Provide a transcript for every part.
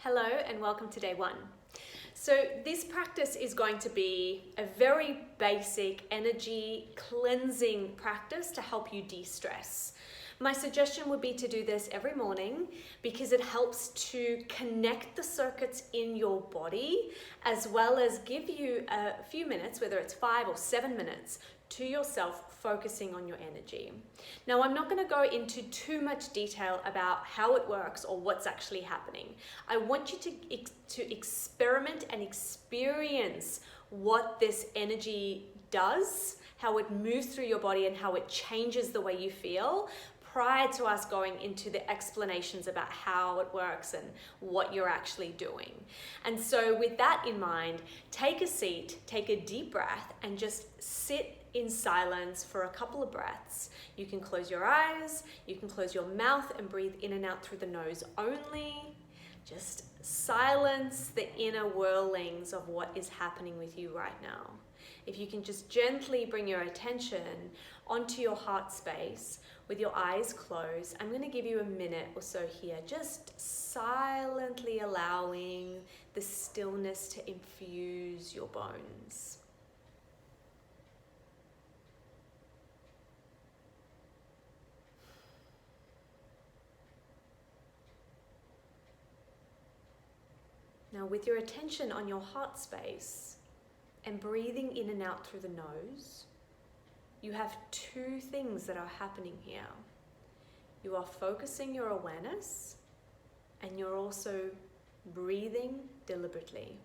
Hello and welcome to day one. So this practice is going to be a very basic energy cleansing practice to help you de-stress. My suggestion would be to do this every morning because it helps to connect the circuits in your body as well as give you a few minutes, whether it's 5 or 7 minutes, to yourself focusing on your energy. Now, I'm not going to go into too much detail about how it works or what's actually happening. I want you to experiment and experience what this energy does, how it moves through your body and how it changes the way you feel prior to us going into the explanations about how it works and what you're actually doing. And so with that in mind, take a seat, take a deep breath and just sit in silence for a couple of breaths. You can close your eyes, you can close your mouth and breathe in and out through the nose only. Just silence the inner whirlings of what is happening with you right now. If you can just gently bring your attention onto your heart space with your eyes closed, I'm going to give you a minute or so here, just silently allowing the stillness to infuse your bones. Now, with your attention on your heart space and breathing in and out through the nose, you have two things that are happening here. You are focusing your awareness and you're also breathing deliberately.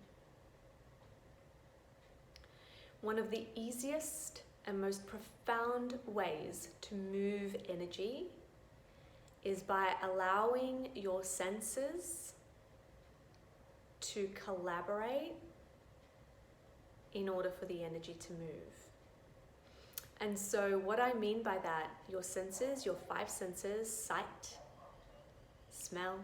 One of the easiest and most profound ways to move energy is by allowing your senses to collaborate in order for the energy to move. And so what I mean by that, your senses, your 5 senses, sight, smell,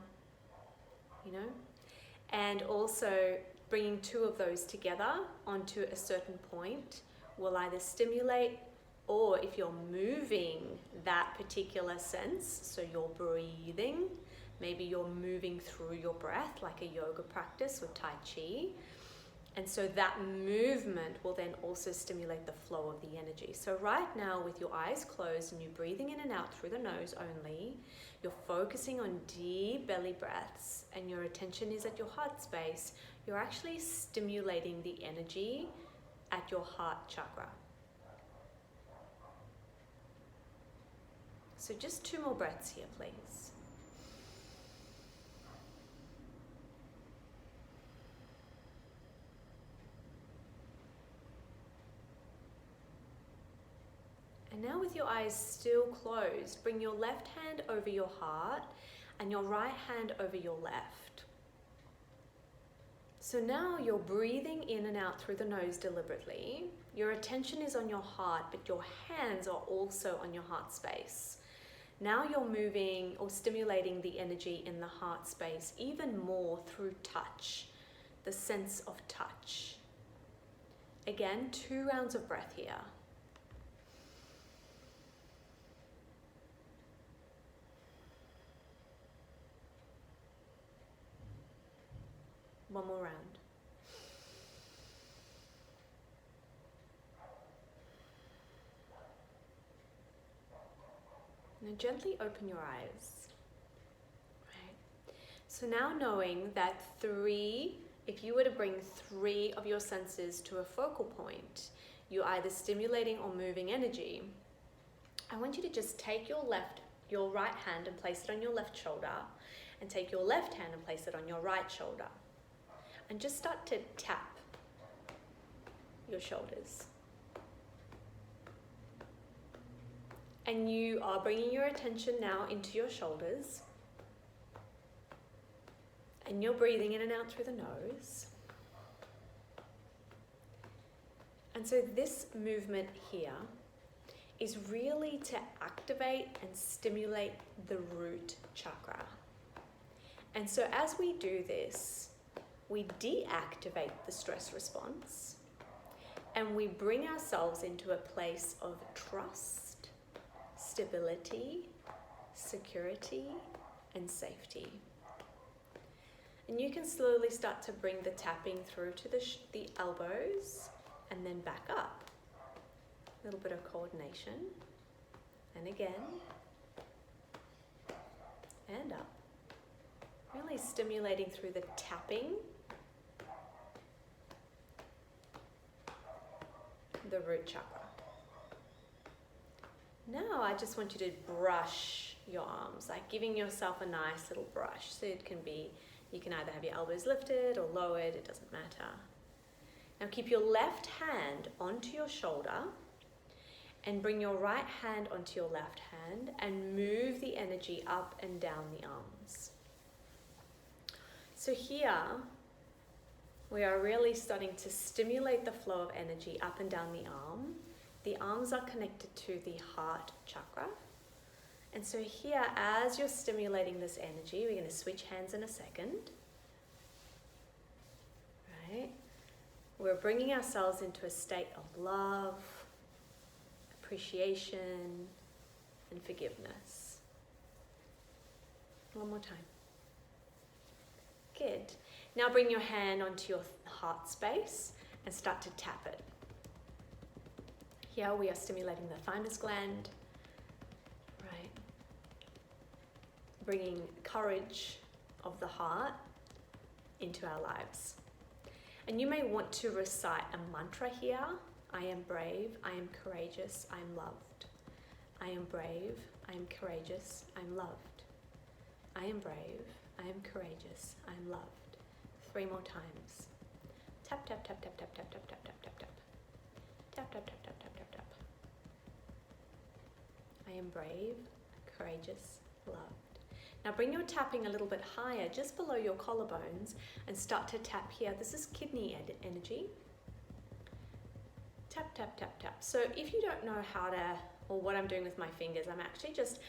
and also bringing 2 of those together onto a certain point will either stimulate, or if you're moving that particular sense, so you're breathing, maybe you're moving through your breath like a yoga practice with Tai Chi. And so that movement will then also stimulate the flow of the energy. So right now, with your eyes closed and you're breathing in and out through the nose only, you're focusing on deep belly breaths and your attention is at your heart space, you're actually stimulating the energy at your heart chakra. So just 2 more breaths here, please. And now with your eyes still closed, bring your left hand over your heart and your right hand over your left. So now you're breathing in and out through the nose deliberately. Your attention is on your heart, but your hands are also on your heart space. Now you're moving or stimulating the energy in the heart space even more through touch, the sense of touch. Again, 2 rounds of breath here. One more round. Now gently open your eyes. Right. So now knowing that 3, if you were to bring 3 of your senses to a focal point, you're either stimulating or moving energy. I want you to just take your right hand and place it on your left shoulder, and take your left hand and place it on your right shoulder. And just start to tap your shoulders. And you are bringing your attention now into your shoulders. And you're breathing in and out through the nose. And so this movement here is really to activate and stimulate the root chakra. And so as we do this, we deactivate the stress response and we bring ourselves into a place of trust, stability, security, and safety. And you can slowly start to bring the tapping through to the elbows and then back up. A little bit of coordination. And again. And up. Really stimulating through the tapping. The root chakra. Now I just want you to brush your arms, like giving yourself a nice little brush. So it can be, you can either have your elbows lifted or lowered, it doesn't matter. Now keep your left hand onto your shoulder and bring your right hand onto your left hand and move the energy up and down the arms. So here, we are really starting to stimulate the flow of energy up and down the arm. The arms are connected to the heart chakra. And so here, as you're stimulating this energy, we're going to switch hands in a second. Right? We're bringing ourselves into a state of love, appreciation, and forgiveness. One more time. Good. Now bring your hand onto your heart space and start to tap it. Here we are stimulating the thymus gland, right? Bringing courage of the heart into our lives. And you may want to recite a mantra here. I am brave, I am courageous, I am loved. I am brave, I am courageous, I am loved. I am brave, I am courageous, I am loved. 3 more times. Tap, tap, tap, tap, tap, tap, tap, tap, tap, tap, tap. Tap, tap, tap, tap, tap, tap, tap. I am brave, courageous, loved. Now bring your tapping a little bit higher, just below your collarbones, and start to tap here. This is kidney energy. Tap, tap, tap, tap. So if you don't know how to, or what I'm doing with my fingers, I'm actually just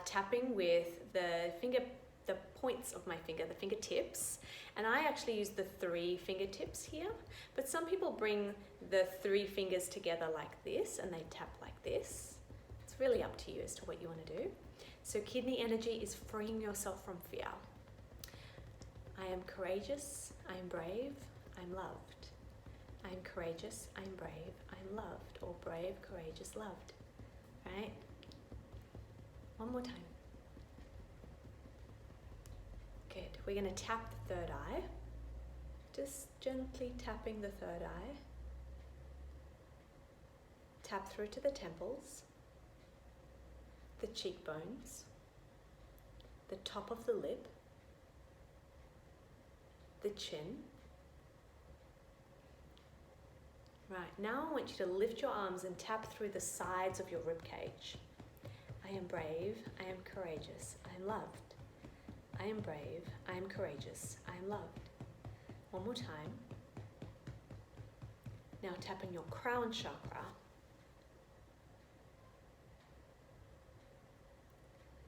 tapping with the points of my finger, the fingertips, and I actually use the 3 fingertips here, but some people bring the 3 fingers together like this and they tap like this. It's really up to you as to what you want to do. So kidney energy is freeing yourself from fear. I am courageous, I am brave, I'm loved. I am courageous, I am brave, I'm loved, or brave, courageous, loved, right? One more time. Good. We're going to tap the third eye. Just gently tapping the third eye. Tap through to the temples, the cheekbones, the top of the lip, the chin. Right, now I want you to lift your arms and tap through the sides of your rib cage. I am brave, I am courageous, I am loved. I am brave, I am courageous, I am loved. One more time. Now tap in your crown chakra.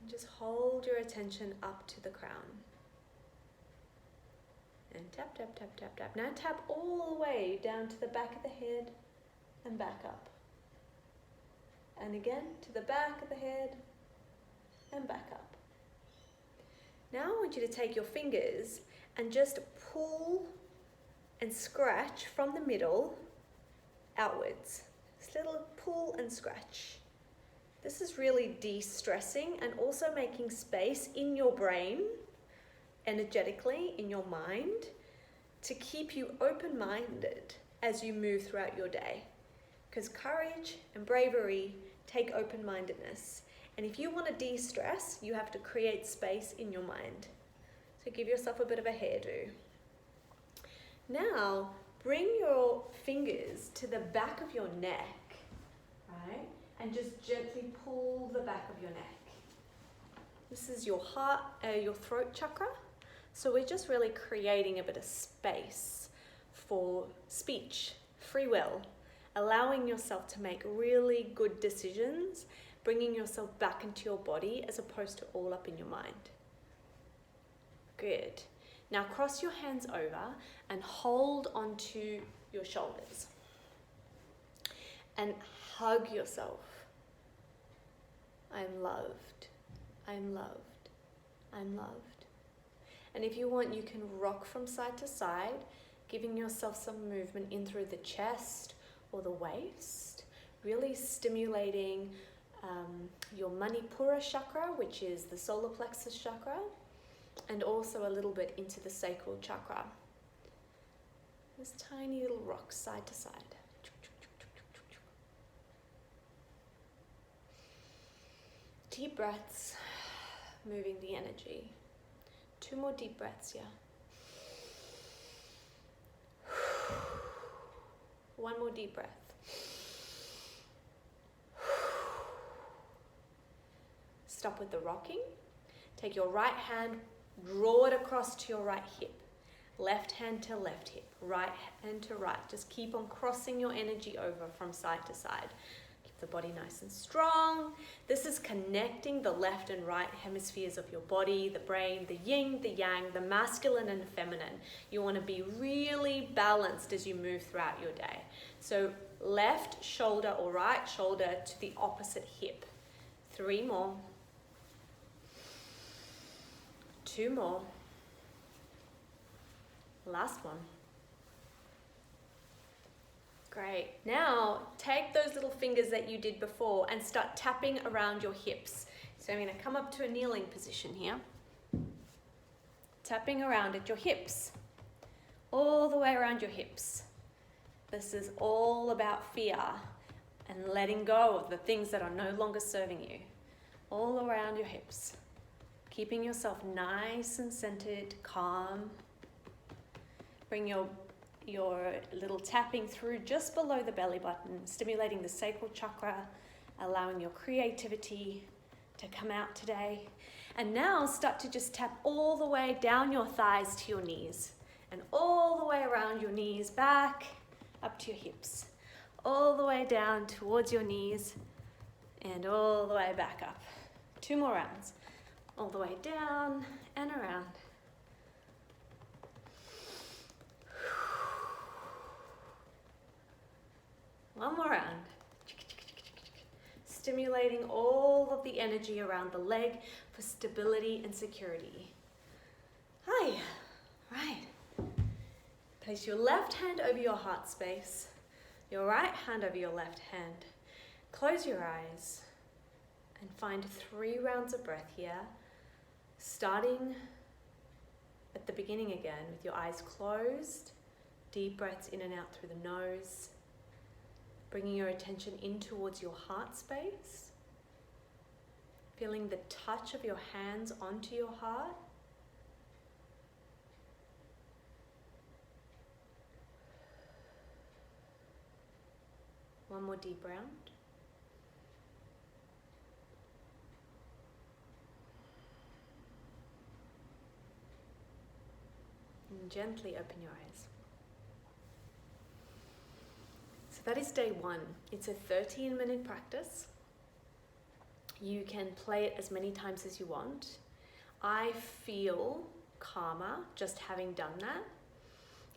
And just hold your attention up to the crown. And tap, tap, tap, tap, tap. Now tap all the way down to the back of the head and back up. And again to the back of the head and back up. Now I want you to take your fingers and just pull and scratch from the middle outwards. This little pull and scratch. This is really de-stressing and also making space in your brain, energetically, in your mind, to keep you open-minded as you move throughout your day. Because courage and bravery take open-mindedness. And if you want to de-stress, you have to create space in your mind. So give yourself a bit of a hairdo. Now, bring your fingers to the back of your neck, right? And just gently pull the back of your neck. This is your heart, your throat chakra. So we're just really creating a bit of space for speech, free will, allowing yourself to make really good decisions, bringing yourself back into your body as opposed to all up in your mind. Good. Now cross your hands over and hold onto your shoulders. And hug yourself. I'm loved. I'm loved. I'm loved. And if you want, you can rock from side to side, giving yourself some movement in through the chest or the waist, really stimulating your Manipura chakra, which is the solar plexus chakra, and also a little bit into the sacral chakra. This tiny little rocks side to side. Deep breaths, moving the energy. 2 more deep breaths here. 1 more deep breath. Stop with the rocking. Take your right hand, draw it across to your right hip. Left hand to left hip, right hand to right. Just keep on crossing your energy over from side to side. Keep the body nice and strong. This is connecting the left and right hemispheres of your body, the brain, the yin, the yang, the masculine and the feminine. You want to be really balanced as you move throughout your day. So left shoulder or right shoulder to the opposite hip. 3 more. 2 more. Last one. Great. Now take those little fingers that you did before and start tapping around your hips. So I'm going to come up to a kneeling position here. Tapping around at your hips. All the way around your hips. This is all about fear and letting go of the things that are no longer serving you. All around your hips. Keeping yourself nice and centered, calm. Bring your little tapping through just below the belly button, stimulating the sacral chakra, allowing your creativity to come out today. And now start to just tap all the way down your thighs to your knees and all the way around your knees, back up to your hips, all the way down towards your knees and all the way back up. 2 more rounds. All the way down and around. One more round. Stimulating all of the energy around the leg for stability and security. Hi. Right. Place your left hand over your heart space, your right hand over your left hand. Close your eyes and find 3 rounds of breath here. Starting at the beginning again with your eyes closed, deep breaths in and out through the nose, bringing your attention in towards your heart space, feeling the touch of your hands onto your heart. One more deep round. And gently open your eyes. So that is day 1. It's a 13-minute practice. You can play it as many times as you want. I feel calmer just having done that.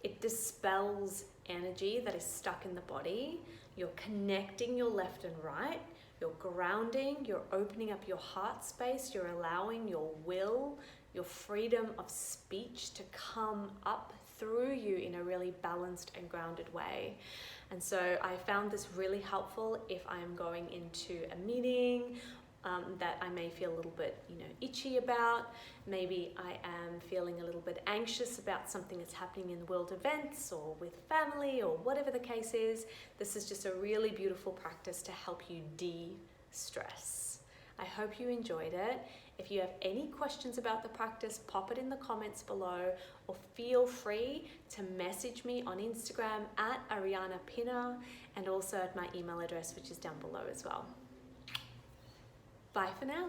It dispels energy that is stuck in the body. You're connecting your left and right. You're grounding. You're opening up your heart space. You're allowing your will, your freedom of speech to come up through you in a really balanced and grounded way. And so I found this really helpful if I'm going into a meeting that I may feel a little bit, itchy about. Maybe I am feeling a little bit anxious about something that's happening in world events or with family or whatever the case is. This is just a really beautiful practice to help you de-stress. I hope you enjoyed it. If you have any questions about the practice, pop it in the comments below or feel free to message me on Instagram at Ariana Pinner and also at my email address, which is down below as well. Bye for now.